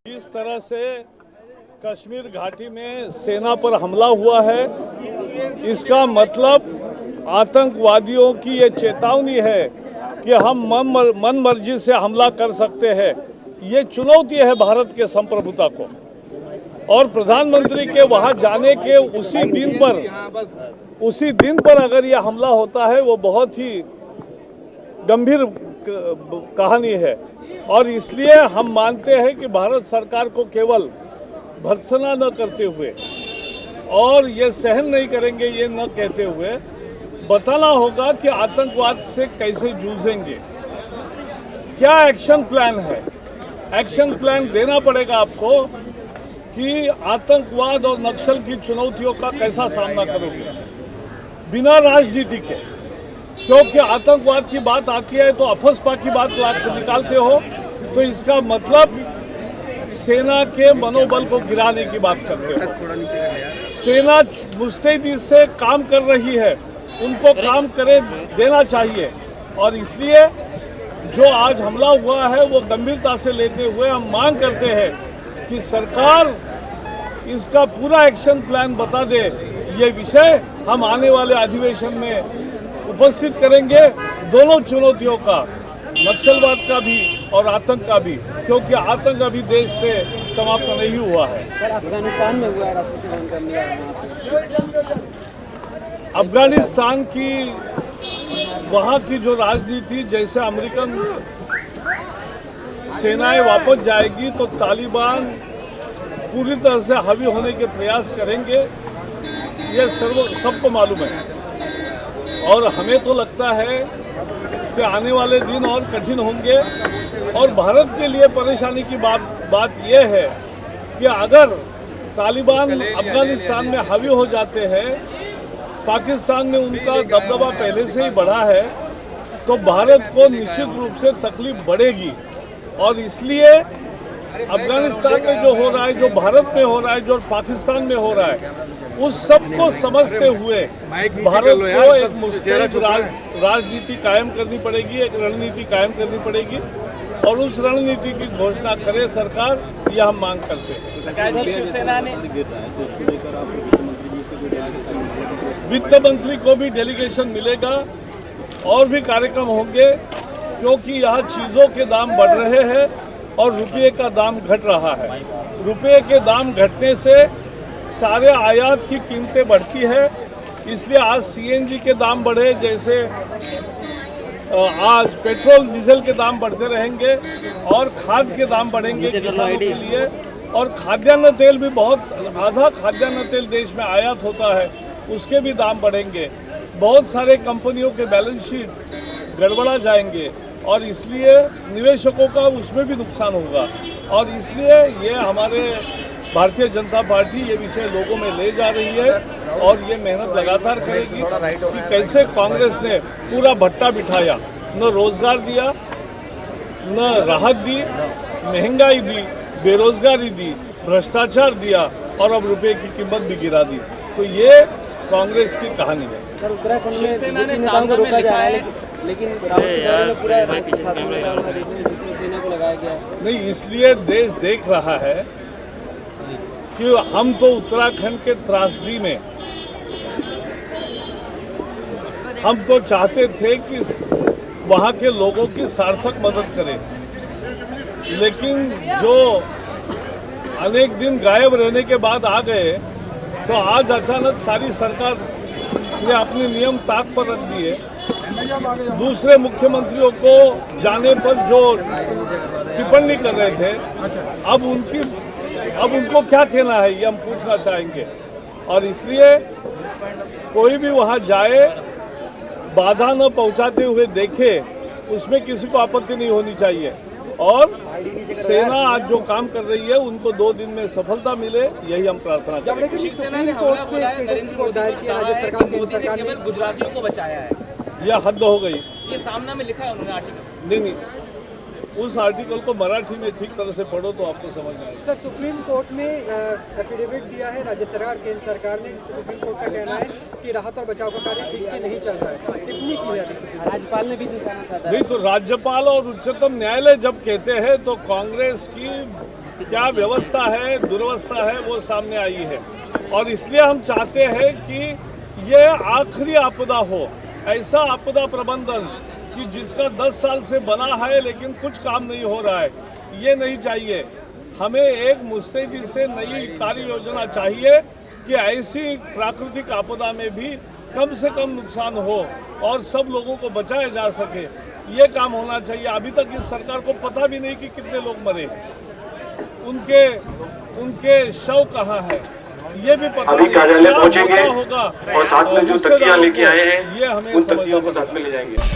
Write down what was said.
जिस तरह से कश्मीर घाटी में सेना पर हमला हुआ है, इसका मतलब आतंकवादियों की ये चेतावनी है कि हम मन मर्जी से हमला कर सकते हैं। ये चुनौती है भारत के संप्रभुता को। और प्रधानमंत्री के वहां जाने के उसी दिन पर अगर ये हमला होता है, वो बहुत ही गंभीर कहानी है। और इसलिए हम मानते हैं कि भारत सरकार को केवल भर्त्सना न करते हुए और ये सहन नहीं करेंगे ये न कहते हुए बताना होगा कि आतंकवाद से कैसे जूझेंगे, क्या एक्शन प्लान है। एक्शन प्लान देना पड़ेगा आपको कि आतंकवाद और नक्सल की चुनौतियों का कैसा सामना करोगे बिना राजनीति के। क्योंकि आतंकवाद की बात आती है तो अफस्पा की बात निकालते हो, तो इसका मतलब सेना के मनोबल को गिराने की बात करते हो। सेना मुस्तैदी से काम कर रही है, उनको काम करे देना चाहिए। और इसलिए जो आज हमला हुआ है वो गंभीरता से लेते हुए हम मांग करते हैं कि सरकार इसका पूरा एक्शन प्लान बता दे। ये विषय हम आने वाले अधिवेशन में उपस्थित करेंगे, दोनों चुनौतियों का, नक्सलवाद का भी और आतंक का भी, क्योंकि आतंक अभी देश से समाप्त नहीं हुआ है। सर, अफगानिस्तान में हुआ है, राष्ट्रपति भवन कर लिया। अफगानिस्तान की वहाँ की जो राजनीति, जैसे अमेरिकन सेनाएं वापस जाएगी तो तालिबान पूरी तरह से हावी होने के प्रयास करेंगे, ये सबको मालूम है। और हमें तो लगता है कि आने वाले दिन और कठिन होंगे। और भारत के लिए परेशानी की बात यह है कि अगर तालिबान अफगानिस्तान में हावी हो जाते हैं, पाकिस्तान में उनका दबदबा पहले से ही बढ़ा है, तो भारत को निश्चित रूप से तकलीफ बढ़ेगी। और इसलिए अफगानिस्तान में जो हो रहा है, जो भारत में हो रहा है, जो पाकिस्तान में हो रहा है, उस सब को समझते हुए भारत को एक मुस्तैद राजनीति कायम करनी पड़ेगी, एक रणनीति कायम करनी पड़ेगी। और उस रणनीति की घोषणा करे सरकार, यह हम मांग करते हैं। शिवसेना ने वित्त मंत्री को भी डेलीगेशन मिलेगा और भी कार्यक्रम होंगे, क्योंकि यहाँ चीज़ों के दाम बढ़ रहे हैं और रुपये का दाम घट रहा है। रुपये के दाम घटने से सारे आयात की कीमतें बढ़ती है। इसलिए आज सीएनजी के दाम बढ़े, जैसे आज पेट्रोल डीजल के दाम बढ़ते रहेंगे और खाद के दाम बढ़ेंगे किसानों के लिए। और खाद्यान्न तेल भी आधा खाद्यान्न तेल देश में आयात होता है, उसके भी दाम बढ़ेंगे। बहुत सारे कंपनियों के बैलेंस शीट गड़बड़ा जाएंगे और इसलिए निवेशकों का उसमें भी नुकसान होगा। और इसलिए ये हमारे भारतीय जनता पार्टी ये विषय लोगों में ले जा रही है और ये मेहनत लगातार करेगी कि कैसे कांग्रेस ने पूरा भट्टा बिठाया, न रोजगार दिया, न राहत दी, महंगाई दी, बेरोजगारी दी, भ्रष्टाचार दिया और अब रुपए की कीमत भी गिरा दी। तो ये कांग्रेस की कहानी है। सर, उत्तराखंड में नेताओं को रोका जा रहा है, लेकिन पूरा सेना को लगाया गया है। नहीं, इसलिए देश देख रहा है कि हम तो उत्तराखंड के त्रासदी में हम तो चाहते थे कि वहाँ के लोगों की सार्थक मदद करें, लेकिन जो अनेक दिन गायब रहने के बाद आ गए, तो आज अचानक सारी सरकार ने अपने नियम ताक पर रख दिए। दूसरे मुख्यमंत्रियों को जाने पर जो टिप्पणी कर रहे थे, अब उनको क्या कहना है, ये हम पूछना चाहेंगे। और इसलिए कोई भी वहाँ जाए, बाधा न पहुँचाते हुए देखे, उसमें किसी को आपत्ति नहीं होनी चाहिए। और सेना आज जो काम कर रही है, उनको 2 दिन में सफलता मिले, यही हम प्रार्थना करेंगे। गुजरातियों को बचाया है, यह हद हो गई। ये सामना में लिखा है उन्होंने आर्टिकल। नहीं, उस आर्टिकल को मराठी में ठीक तरह से पढ़ो तो आपको समझ आएगा। सर, सुप्रीम कोर्ट में एफिडेविट दिया है राज्य सरकार, केंद्र सरकार ने। सुप्रीम कोर्ट का कहना है कि राहत और बचाव का कार्य ठीक से नहीं चल रहा है। टिप्पणी की है राज्यपाल ने भी निशाना साधा। नहीं, तो राज्यपाल और उच्चतम न्यायालय जब कहते हैं तो कांग्रेस की क्या व्यवस्था है, दुर्वस्था है, वो सामने आई है। और इसलिए हम चाहते हैं कि ये आखिरी आपदा हो, ऐसा आपदा प्रबंधन कि जिसका 10 साल से बना है लेकिन कुछ काम नहीं हो रहा है, ये नहीं चाहिए। हमें एक मुस्तैदी से नई कार्य योजना चाहिए कि ऐसी प्राकृतिक आपदा में भी कम से कम नुकसान हो और सब लोगों को बचाया जा सके, ये काम होना चाहिए। अभी तक इस सरकार को पता भी नहीं कि कितने लोग मरे, उनके शव कहाँ है, ये भी पता अभी नहीं। कार्यालय पहुंचेंगे होगा और साथ में जो तकिया लेके आए हैं ये हमें उन तकियों को साथ में ले जाएंगे।